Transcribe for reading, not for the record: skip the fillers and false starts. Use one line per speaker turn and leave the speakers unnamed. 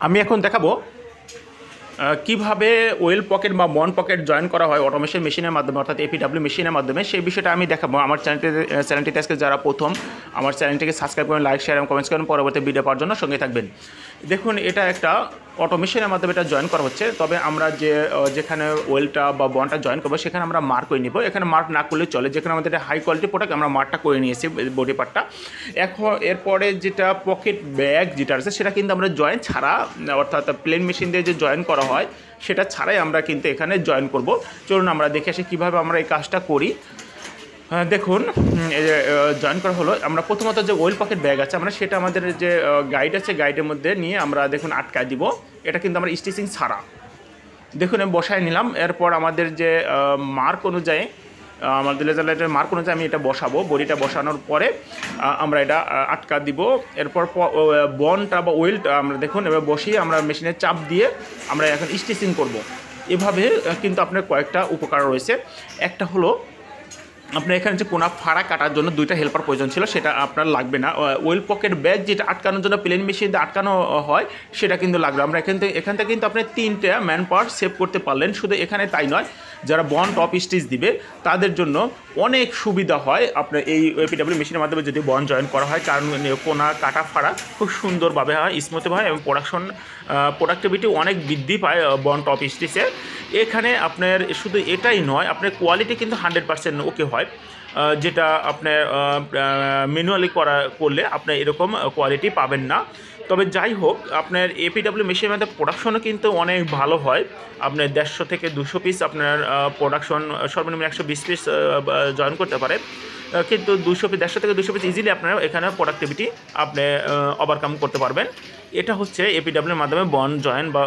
আমি এখন দেখাবো কিভাবে ওয়েল পকেট বা মন পকেট জয়েন করা হয় অটোমেশন মেশিনের মাধ্যমে, অর্থাৎ এপিডাব্লিউ মেশিনের মাধ্যমে। সেই বিষয়টা আমি দেখাবো। আমার চ্যানেলটিতে আজকে যারা প্রথম, আমার চ্যানেলটিকে সাবস্ক্রাইব করুন, লাইক শেয়ার এবং কমেন্টস করুন। পরবর্তী ভিডিও পাওয়ার জন্য সঙ্গে থাকবেন। দেখুন, এটা একটা অটোমেশনের মাধ্যমে এটা জয়েন করা হচ্ছে। তবে আমরা যেখানে ওয়েলটা বা বনটা জয়েন করবো সেখানে আমরা মার্ক করে নিব। এখানে মার্ক না করলে চলে, যেখানে আমাদের হাই কোয়ালিটি প্রোডাক্ট আমরা মার্কটা করে নিয়েছি বডি পার্টটা। এখন এরপরে যেটা পকেট ব্যাগ যেটা আছে সেটা কিন্তু আমরা জয়েন ছাড়া, অর্থাৎ প্লেন মেশিন দিয়ে যে জয়েন করা হয় সেটা ছাড়াই আমরা কিন্তু এখানে জয়েন করব। চলুন আমরা দেখে আসি কীভাবে আমরা এই কাজটা করি। দেখুন, এই যে জয়েন করা হলো, আমরা প্রথমত যে ওয়েল পকেট ব্যাগ আছে আমরা সেটা আমাদের যে গাইড আছে গাইডের মধ্যে নিয়ে আমরা দেখুন আটকায় দিব। এটা কিন্তু আমরা স্টিচিং ছাড়া দেখুন আমি বসায় নিলাম। এরপর আমাদের যে মার্ক অনুযায়ী, আমাদের লেজার লাইটের মার্ক অনুযায়ী আমি এটা বসাবো। বডিটা বসানোর পরে আমরা এটা আটকা দিব। এরপর বনটা বা ওয়েলটা আমরা দেখুন এবার বসিয়ে আমরা মেশিনে চাপ দিয়ে আমরা এখন স্টিচিং করব। এভাবে কিন্তু আপনার কয়েকটা উপকার রয়েছে। একটা হলো আপনার এখানে যে কোনা ফাড়া কাটার জন্য দুইটা হেল্পার প্রয়োজন ছিল, সেটা আপনার লাগবে না। ওয়েল পকেট ব্যাগ যেটা আটকানোর জন্য প্লেন মেশিন দিয়ে আটকানো হয় সেটা কিন্তু লাগবে। আমরা এখান থেকে কিন্তু আপনি 3টে ম্যান পাওয়ার সেভ করতে পারলেন। শুধু এখানে তাই নয়, যারা বন টপ স্টিচ দিবে তাদের জন্য অনেক সুবিধা হয় আপনার এই এপিডাব্লিউ মেশিনের মাধ্যমে যদি বন জয়েন করা হয়, কারণ কোনা কাটা ফাড়া খুব সুন্দরভাবে হয়, স্মুথ হয় এবং প্রোডাক্টিভিটি অনেক বৃদ্ধি পায় বন টপ স্টিচে। এখানে আপনার শুধু এটাই নয়, আপনার কোয়ালিটি কিন্তু 100% ওকে হয়, যেটা আপনার ম্যানুয়ালি করলে আপনি এরকম কোয়ালিটি পাবেন না। তবে যাই হোক, আপনার এপিডাব্লিউ মেশিনের মধ্যে প্রোডাকশনও কিন্তু অনেক ভালো হয়। আপনার 150 থেকে 200 পিস আপনার প্রোডাকশন, সর্বনিম্ন 120 পিস জয়েন করতে পারে। কিন্তু 150 থেকে 200 পিস ইজিলি আপনার এখানে প্রোডাক্টিভিটি আপনি ওভারকাম করতে পারবেন। এটা হচ্ছে এপিডাব্লিউর মাধ্যমে বন জয়েন বা